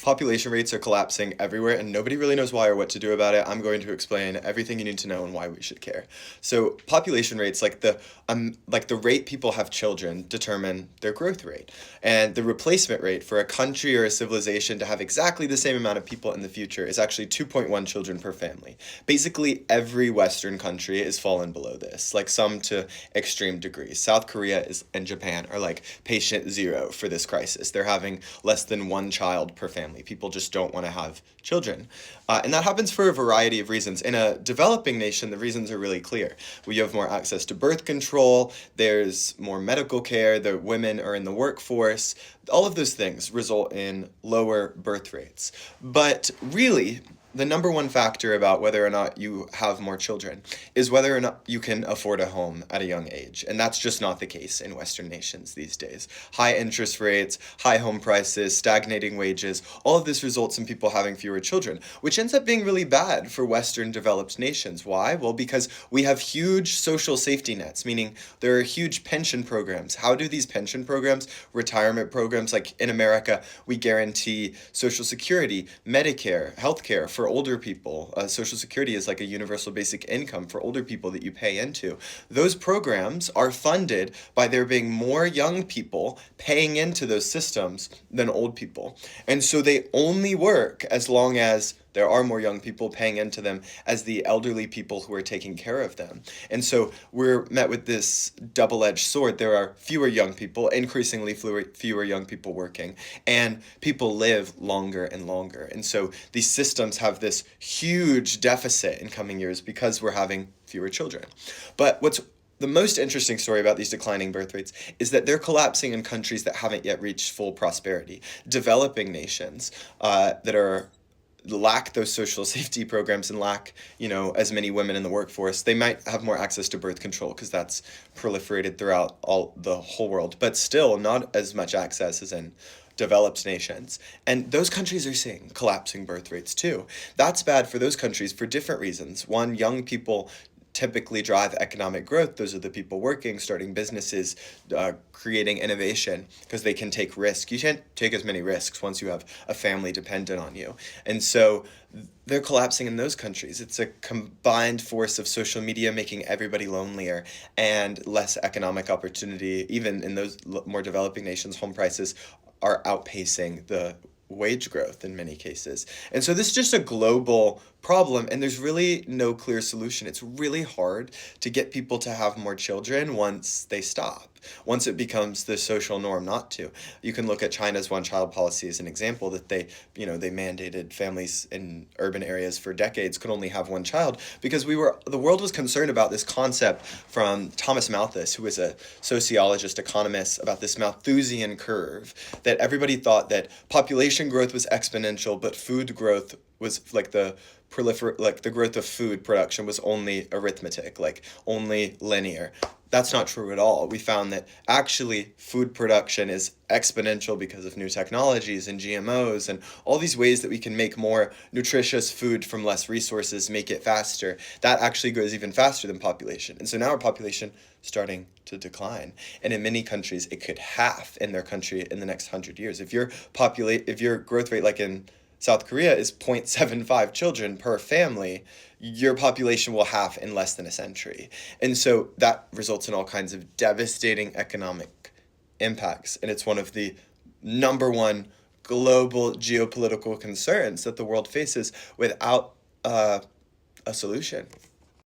Population rates are collapsing everywhere, and nobody really knows why or what to do about it. I'm going to explain everything you need to know and why we should care. So, population rates, like the rate people have children, determine their growth rate, and the replacement rate for a country or a civilization to have exactly the same amount of people in the future is actually 2.1 children per family. Basically, every Western country is fallen below this, like some to extreme degrees. South Korea is and Japan are like patient zero for this crisis. They're having less than one child per family. People just don't want to have children. And that happens for a variety of reasons. In a developing nation, the reasons are really clear. We have more access to birth control, there's more medical care, the women are in the workforce. All of those things result in lower birth rates. But really, the number one factor about whether or not you have more children is whether or not you can afford a home at a young age. And that's just not the case in Western nations these days. High interest rates, high home prices, stagnating wages, all of this results in people having fewer children, which ends up being really bad for Western developed nations. Why? Well, because we have huge social safety nets, meaning there are huge pension programs. How do these pension programs, retirement programs, like in America, we guarantee Social Security, Medicare, healthcare for older people. Social Security is like a universal basic income for older people that you pay into. Those programs are funded by there being more young people paying into those systems than old people. And so they only work as long as there are more young people paying into them as the elderly people who are taking care of them. And so we're met with this double-edged sword. There are fewer young people, increasingly fewer young people working, and people live longer and longer. And so these systems have this huge deficit in coming years because we're having fewer children. But what's the most interesting story about these declining birth rates is that they're collapsing in countries that haven't yet reached full prosperity. Developing nations that are lack those social safety programs and lack, as many women in the workforce, they might have more access to birth control because that's proliferated throughout the whole world, but still not as much access as in developed nations. And those countries are seeing collapsing birth rates too. That's bad for those countries for different reasons. One, young people typically drive economic growth. Those are the people working, starting businesses, creating innovation, because they can take risk. You can't take as many risks once you have a family dependent on you. And so they're collapsing in those countries. It's a combined force of social media making everybody lonelier and less economic opportunity. Even in those more developing nations, home prices are outpacing the wage growth in many cases. And so this is just a global problem, and there's really no clear solution. It's really hard to get people to have more children once they stop, once it becomes the social norm not to. You can look at China's one-child policy as an example that they mandated families in urban areas for decades could only have one child because the world was concerned about this concept from Thomas Malthus, who was a sociologist, economist, about this Malthusian curve, that everybody thought that population growth was exponential, but food growth was like the growth of food production was only arithmetic, like only linear. That's not true at all. We found that actually food production is exponential because of new technologies and GMOs and all these ways that we can make more nutritious food from less resources, make it faster. That actually goes even faster than population. And so now our population is starting to decline. And in many countries, it could halve in their country in the next 100 years. If your growth rate, like in South Korea, is 0.75 children per family, your population will halve in less than a century. And so that results in all kinds of devastating economic impacts. And it's one of the number one global geopolitical concerns that the world faces without a solution.